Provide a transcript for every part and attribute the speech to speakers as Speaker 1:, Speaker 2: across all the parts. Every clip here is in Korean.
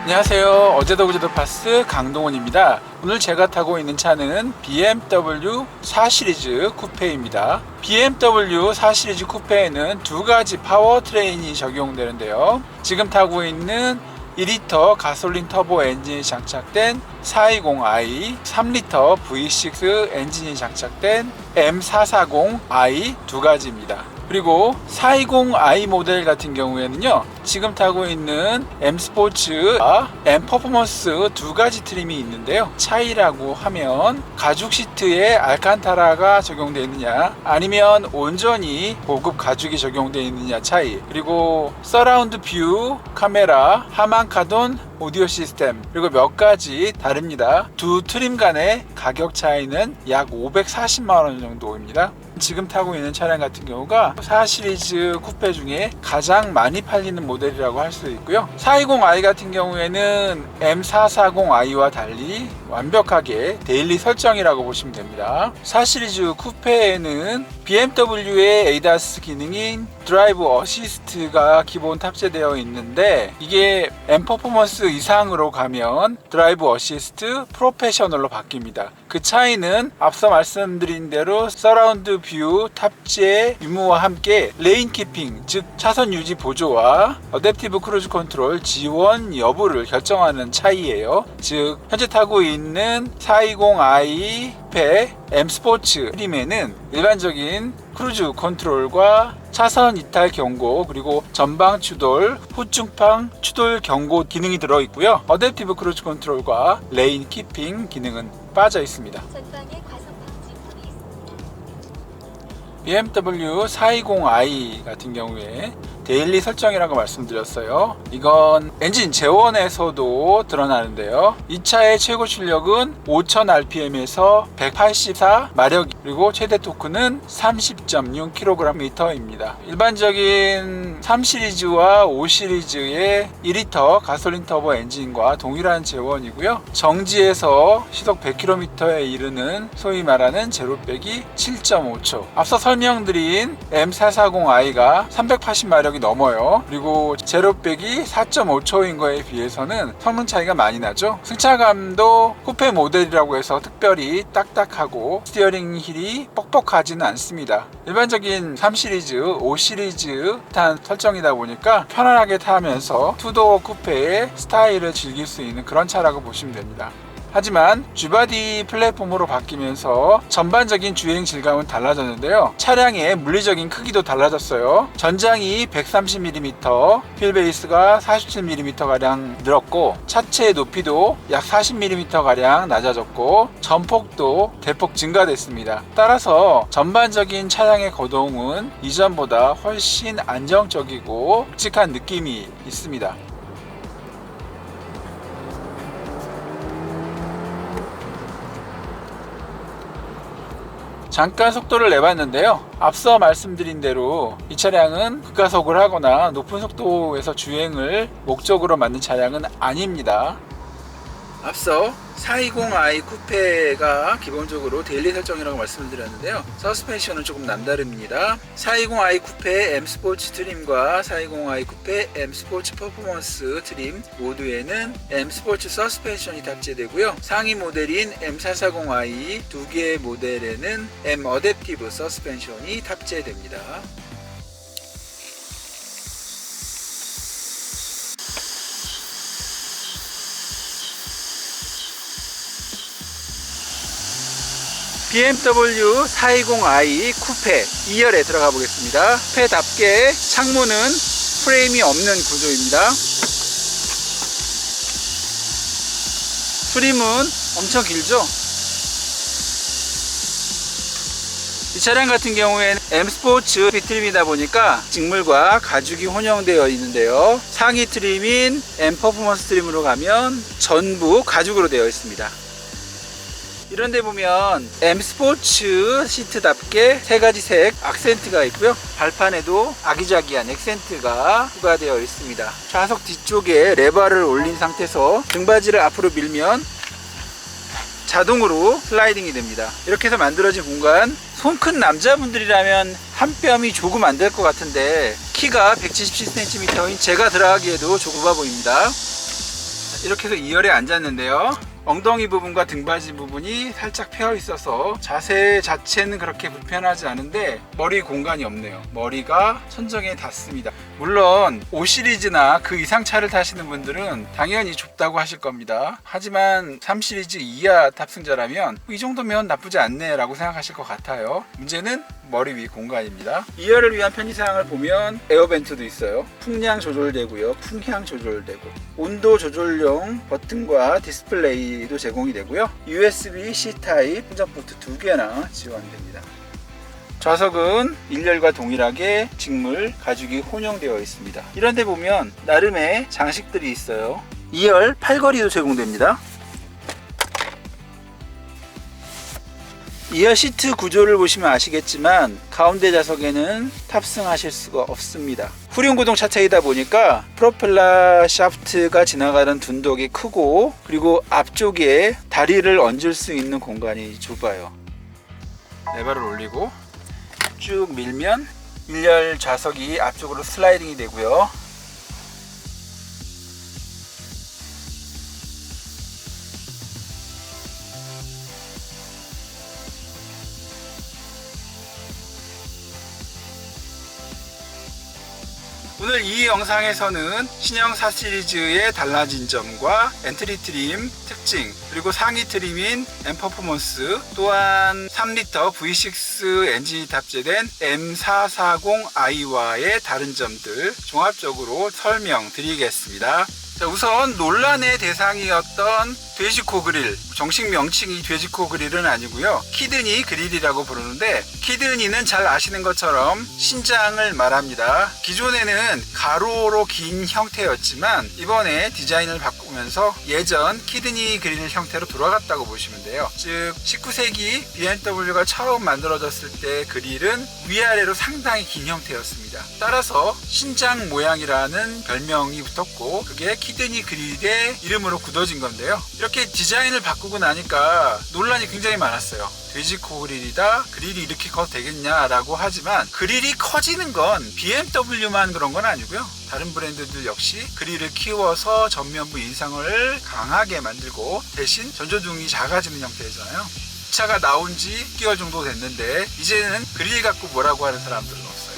Speaker 1: 안녕하세요. 어제도 그제도 파스 강동원입니다. 오늘 제가 타고 있는 차는 BMW 4 시리즈 쿠페입니다. BMW 4 시리즈 쿠페에는 두 가지 파워트레인이 적용되는데요. 지금 타고 있는 2리터 가솔린 터보 엔진이 장착된 420i, 3리터 V6 엔진이 장착된 M440i 두 가지입니다. 그리고 420i 모델 같은 경우에는요, 지금 타고 있는 M 스포츠와 M 퍼포먼스 두 가지 트림이 있는데요. 차이라고 하면 가죽 시트에 알칸타라가 적용되어 있느냐, 아니면 온전히 고급 가죽이 적용되어 있느냐 차이, 그리고 서라운드 뷰 카메라, 하만카돈 오디오 시스템, 그리고 몇 가지 다릅니다. 두 트림 간의 가격 차이는 약 540만원 정도입니다. 지금 타고 있는 차량 같은 경우가 4 시리즈 쿠페 중에 가장 많이 팔리는 모델이라고 할 수 있고요. 420i 같은 경우에는 M440i와 달리 완벽하게 데일리 설정이라고 보시면 됩니다. 4 시리즈 쿠페에는 BMW의 ADAS 기능인 드라이브 어시스트가 기본 탑재되어 있는데, 이게 M 퍼포먼스 이상으로 가면 드라이브 어시스트 프로페셔널로 바뀝니다. 그 차이는 앞서 말씀드린 대로 서라운드 뷰 탑재 유무와 함께 레인 키핑, 즉 차선 유지 보조와 어댑티브 크루즈 컨트롤 지원 여부를 결정하는 차이예요. 즉 현재 타고 있는 420i 쿠페 M 스포츠 트림에는 일반적인 크루즈 컨트롤과 차선 이탈 경고, 그리고 전방 추돌, 후중방 추돌 경고 기능이 들어있고요. 어댑티브 크루즈 컨트롤과 레인 키핑 기능은 빠져 있습니다. BMW 420i 같은 경우에 데일리 설정이라고 말씀드렸어요. 이건 엔진 재원에서도 드러나는데요. 이 차의 최고 출력은 5000rpm에서 184마력, 그리고 최대 토크는 30.6kgm입니다. 일반적인 3 시리즈와 5 시리즈의 2리터 가솔린 터보 엔진과 동일한 재원이고요. 정지에서 시속 100km에 이르는 소위 말하는 제로백이 7.5초. 앞서 설명드린 M440i가 380마력이 넘어요. 그리고 제로백이 4.5초인 거에 비해서는 성능 차이가 많이 나죠. 승차감도 쿠페 모델이라고 해서 특별히 딱딱하고 스티어링 힐이 뻑뻑하지는 않습니다. 일반적인 3 시리즈, 5 시리즈 탄 설정이다 보니까 편안하게 타면서 투도어 쿠페의 스타일을 즐길 수 있는 그런 차라고 보시면 됩니다. 하지만 주바디 플랫폼으로 바뀌면서 전반적인 주행 질감은 달라졌는데요. 차량의 물리적인 크기도 달라졌어요. 전장이 130mm, 휠베이스가 47mm가량 늘었고, 차체의 높이도 약 40mm가량 낮아졌고, 전폭도 대폭 증가됐습니다. 따라서 전반적인 차량의 거동은 이전보다 훨씬 안정적이고 묵직한 느낌이 있습니다. 잠깐 속도를 내봤는데요. 앞서 말씀드린 대로 이 차량은 급가속을 하거나 높은 속도에서 주행을 목적으로 만든 차량은 아닙니다. 앞서 420i 쿠페가 기본적으로 데일리 설정이라고 말씀을 드렸는데요. 서스펜션은 조금 남다릅니다. 420i 쿠페 M 스포츠 트림과 420i 쿠페 M 스포츠 퍼포먼스 트림 모두에는 M 스포츠 서스펜션이 탑재되고요. 상위 모델인 M440i 두 개의 모델에는 M 어댑티브 서스펜션이 탑재됩니다. BMW 420i 쿠페 2열에 들어가 보겠습니다. 쿠페답게 창문은 프레임이 없는 구조입니다. 트림은 엄청 길죠? 이 차량 같은 경우에는 M 스포츠 트림이다 보니까 직물과 가죽이 혼용되어 있는데요. 상위 트림인 M 퍼포먼스 트림으로 가면 전부 가죽으로 되어 있습니다. 이런데 보면 M 스포츠 시트답게 세 가지 색 악센트가 있고요. 발판에도 아기자기한 액센트가 추가되어 있습니다. 좌석 뒤쪽에 레버를 올린 상태에서 등받이를 앞으로 밀면 자동으로 슬라이딩이 됩니다. 이렇게 해서 만들어진 공간, 손 큰 남자분들이라면 한 뼘이 조금 안 될 것 같은데 키가 177cm인 제가 들어가기에도 좁아 보입니다. 이렇게 해서 2열에 앉았는데요. 엉덩이 부분과 등받이 부분이 살짝 패여 있어서 자세 자체는 그렇게 불편하지 않은데 머리 공간이 없네요. 머리가 천정에 닿습니다. 물론 5 시리즈나 그 이상 차를 타시는 분들은 당연히 좁다고 하실 겁니다. 하지만 3 시리즈 이하 탑승자라면 이 정도면 나쁘지 않네 라고 생각하실 것 같아요. 문제는 머리 위 공간입니다. 2열을 위한 편의사항을 보면 에어벤트도 있어요. 풍량 조절되고요, 풍향 조절되고, 온도 조절용 버튼과 디스플레이도 제공이 되고요. USB-C 타입 충전 포트 2개나 지원됩니다. 좌석은 1열과 동일하게 직물 가죽이 혼용되어 있습니다. 이런 데 보면 나름의 장식들이 있어요. 2열 팔걸이도 제공됩니다. 2열 시트 구조를 보시면 아시겠지만 가운데 좌석에는 탑승하실 수가 없습니다. 후륜구동 차체이다 보니까 프로펠러 샤프트가 지나가는 둔덕이 크고, 그리고 앞쪽에 다리를 얹을 수 있는 공간이 좁아요. 레버를 올리고 쭉 밀면 1열 좌석이 앞쪽으로 슬라이딩이 되고요. 오늘 이 영상에서는 신형 4 시리즈의 달라진 점과 엔트리 트림 특징, 그리고 상위 트림인 M 퍼포먼스, 또한 3리터 V6 엔진이 탑재된 M440i와의 다른 점들 종합적으로 설명드리겠습니다. 자, 우선 논란의 대상이었던 돼지코 그릴, 정식 명칭이 돼지코 그릴은 아니고요, 키드니 그릴이라고 부르는데, 키드니는 잘 아시는 것처럼 신장을 말합니다. 기존에는 가로로 긴 형태였지만 이번에 디자인을 바꾸면서 예전 키드니 그릴 형태로 돌아갔다고 보시면 돼요. 즉 19세기 BMW가 처음 만들어졌을 때 그릴은 위아래로 상당히 긴 형태였습니다. 따라서 신장 모양이라는 별명이 붙었고, 그게 키드니 그릴의 이름으로 굳어진 건데요. 이렇게 디자인을 바꾸고 나니까 논란이 굉장히 많았어요. 돼지코 그릴이다, 그릴이 이렇게 커도 되겠냐 라고 하지만, 그릴이 커지는 건 BMW만 그런 건 아니고요, 다른 브랜드들 역시 그릴을 키워서 전면부 인상을 강하게 만들고 대신 전조등이 작아지는 형태잖아요. 차가 나온 지 6개월 정도 됐는데 이제는 그릴 갖고 뭐라고 하는 사람들은 없어요.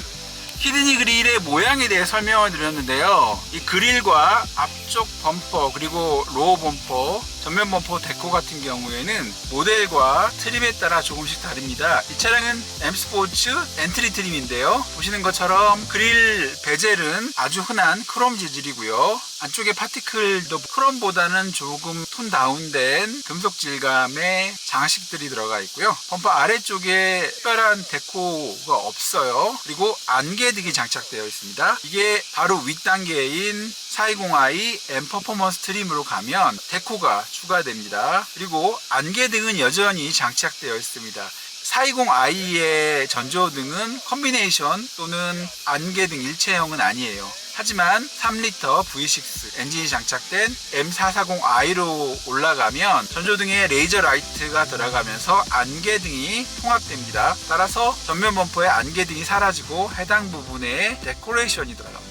Speaker 1: 키드니 그릴의 모양에 대해 설명을 드렸는데요, 이 그릴과 앞쪽 범퍼, 그리고 로어 범퍼, 전면 범퍼 데코 같은 경우에는 모델과 트림에 따라 조금씩 다릅니다. 이 차량은 M 스포츠 엔트리 트림인데요, 보시는 것처럼 그릴 베젤은 아주 흔한 크롬 재질이고요, 안쪽에 파티클도 크롬보다는 조금 톤 다운된 금속 질감의 장식들이 들어가 있고요. 범퍼 아래쪽에 특별한 데코가 없어요. 그리고 안개등이 장착되어 있습니다. 이게 바로 윗단계인 420i M 퍼포먼스 트림으로 가면 데코가 추가됩니다. 그리고 안개등은 여전히 장착되어 있습니다. 420i의 전조등은 컴비네이션 또는 안개등 일체형은 아니에요. 하지만 3리터 V6 엔진이 장착된 M440i로 올라가면 전조등에 레이저 라이트가 들어가면서 안개등이 통합됩니다. 따라서 전면 범퍼에 안개등이 사라지고 해당 부분에 데코레이션이 들어갑니다.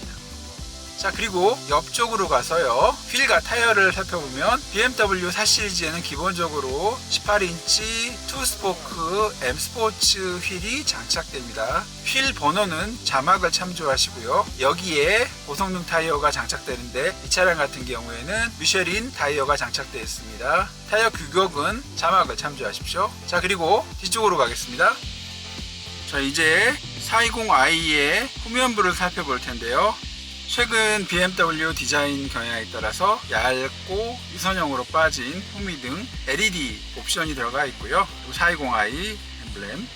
Speaker 1: 자, 그리고 옆쪽으로 가서요, 휠과 타이어를 살펴보면 BMW 4 시리즈에는 기본적으로 18인치 투스포크 M 스포츠 휠이 장착됩니다. 휠 번호는 자막을 참조하시고요, 여기에 고성능 타이어가 장착되는데 이 차량 같은 경우에는 미쉐린 타이어가 장착되어 있습니다. 타이어 규격은 자막을 참조하십시오. 자, 그리고 뒤쪽으로 가겠습니다. 자, 이제 420i의 후면부를 살펴볼 텐데요, 최근 BMW 디자인 경향에 따라서 얇고 유선형으로 빠진 후미등 LED 옵션이 들어가 있고요. 420i 엠블렘,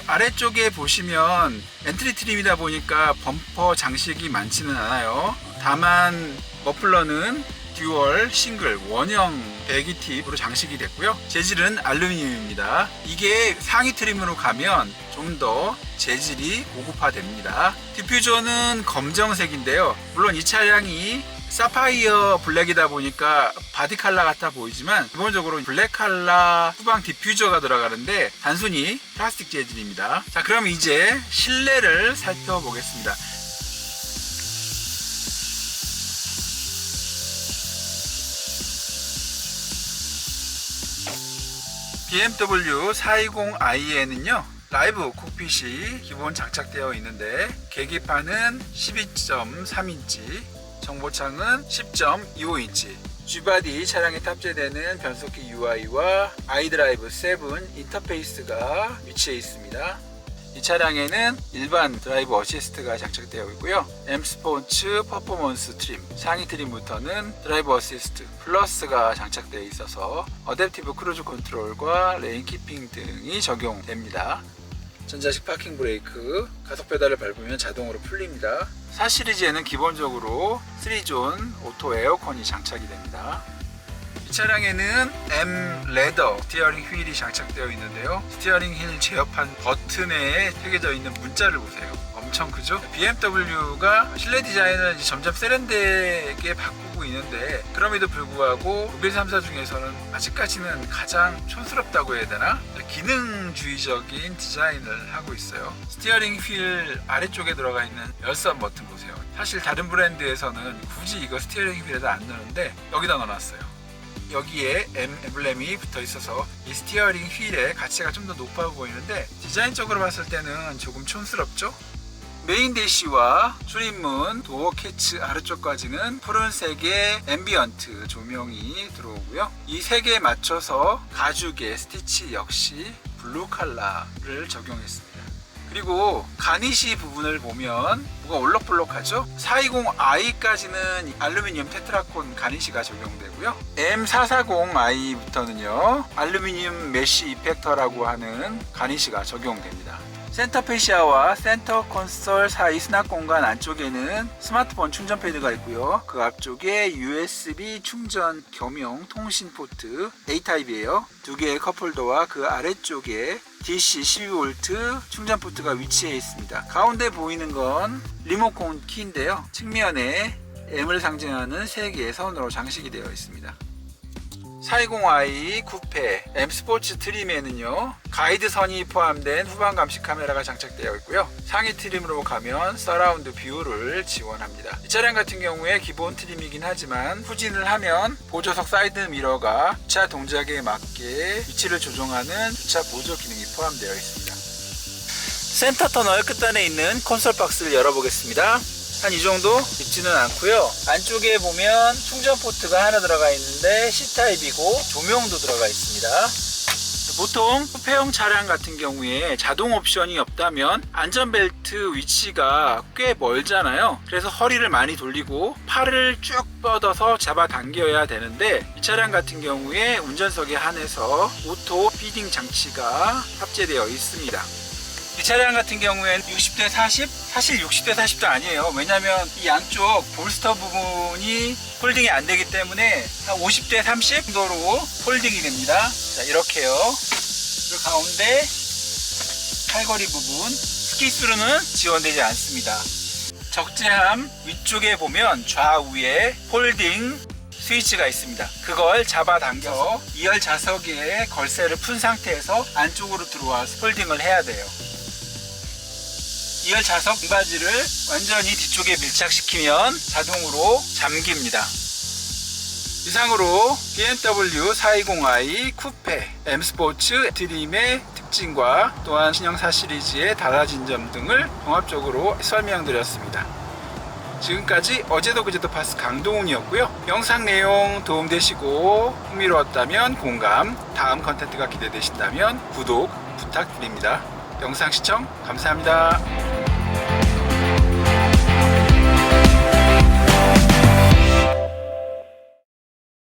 Speaker 1: 아래쪽에 보시면 엔트리 트림이다 보니까 범퍼 장식이 많지는 않아요. 다만 머플러는 듀얼 싱글 원형 배기 팁으로 장식이 됐고요. 재질은 알루미늄입니다. 이게 상위 트림으로 가면 좀 더 재질이 고급화됩니다. 디퓨저는 검정색인데요, 물론 이 차량이 사파이어 블랙이다 보니까 바디 컬러 같아 보이지만 기본적으로 블랙 컬러 후방 디퓨저가 들어가는데 단순히 플라스틱 재질입니다. 자, 그럼 이제 실내를 살펴보겠습니다. BMW 420i에는요 라이브 콕핏이 기본 장착되어 있는데 계기판은 12.3인치, 정보창은 10.25인치, G바디 차량에 탑재되는 변속기 UI와 iDrive 7 인터페이스가 위치해 있습니다. 이 차량에는 일반 드라이브 어시스트가 장착되어 있고요. M 스포츠 퍼포먼스 트림, 상위 트림부터는 드라이브 어시스트 플러스가 장착되어 있어서 어댑티브 크루즈 컨트롤과 레인 키핑 등이 적용됩니다. 전자식 파킹 브레이크, 가속 페달을 밟으면 자동으로 풀립니다. 4 시리즈에는 기본적으로 3존 오토 에어컨이 장착이 됩니다. 이 차량에는 M 레더 스티어링 휠이 장착되어 있는데요. 스티어링 휠 제어판 버튼에 새겨져 있는 문자를 보세요. 엄청 크죠? BMW가 실내 디자인을 점점 세련되게 바꾸고 있는데 그럼에도 불구하고 독일 3사 중에서는 아직까지는 가장 촌스럽다고 해야 되나? 기능주의적인 디자인을 하고 있어요. 스티어링 휠 아래쪽에 들어가 있는 열선 버튼 보세요. 사실 다른 브랜드에서는 굳이 이거 스티어링 휠에다 안 넣는데 여기다 넣어놨어요. 여기에 M 엠블렘이 붙어 있어서 이 스티어링 휠의 가치가 좀 더 높아 보이는데 디자인적으로 봤을 때는 조금 촌스럽죠? 메인 대시와 출입문, 도어 캐치 아래쪽까지는 푸른색의 앰비언트 조명이 들어오고요. 이 색에 맞춰서 가죽의 스티치 역시 블루 컬러를 적용했습니다. 그리고 가니시 부분을 보면 뭐가 올록볼록하죠? 420i까지는 알루미늄 테트라콘 가니시가 적용되고요. M440i부터는요 알루미늄 메쉬 이펙터라고 하는 가니시가 적용됩니다. 센터 페시아와 센터 콘솔 사이 수납 공간 안쪽에는 스마트폰 충전 패드가 있고요. 그 앞쪽에 USB 충전 겸용 통신 포트 A타입이에요. 두 개의 컵홀더와 그 아래쪽에 DC 12V 충전 포트가 위치해 있습니다. 가운데 보이는 건 리모컨 키인데요. 측면에 M을 상징하는 3개의 선으로 장식이 되어 있습니다. 420i 쿠페 M 스포츠 트림에는요 가이드선이 포함된 후방 감시 카메라가 장착되어 있고요. 상위 트림으로 가면 서라운드 뷰를 지원합니다. 이 차량 같은 경우에 기본 트림이긴 하지만 후진을 하면 보조석 사이드 미러가 주차 동작에 맞게 위치를 조정하는 주차 보조 기능이 포함되어 있습니다. 센터 터널 끝단에 있는 콘솔 박스를 열어보겠습니다. 한 이 정도 깊지는 않고요. 안쪽에 보면 충전 포트가 하나 들어가 있는데 C타입이고 조명도 들어가 있습니다. 보통 쿠페형 차량 같은 경우에 자동 옵션이 없다면 안전벨트 위치가 꽤 멀잖아요. 그래서 허리를 많이 돌리고 팔을 쭉 뻗어서 잡아당겨야 되는데 이 차량 같은 경우에 운전석에 한해서 오토 피딩 장치가 탑재되어 있습니다. 이 차량 같은 경우에는 60대 40? 사실 60대 40도 아니에요. 왜냐면 이 양쪽 볼스터 부분이 폴딩이 안 되기 때문에 한 50대 30 정도로 폴딩이 됩니다. 자, 이렇게요. 그리고 가운데 팔걸이 부분 스키스루는 지원되지 않습니다. 적재함 위쪽에 보면 좌우에 폴딩 스위치가 있습니다. 그걸 잡아당겨서 2열 좌석에 걸쇠를 푼 상태에서 안쪽으로 들어와서 폴딩을 해야 돼요. 2열 좌석 등받이를 완전히 뒤쪽에 밀착시키면 자동으로 잠깁니다. 이상으로 BMW 420i 쿠페 M 스포츠 트림의 특징과 또한 신형 4 시리즈의 달라진 점 등을 종합적으로 설명드렸습니다. 지금까지 어제도 그제도 파스 강동훈이었고요. 영상 내용 도움되시고 흥미로웠다면 공감, 다음 컨텐츠가 기대되신다면 구독 부탁드립니다. 영상 시청 감사합니다.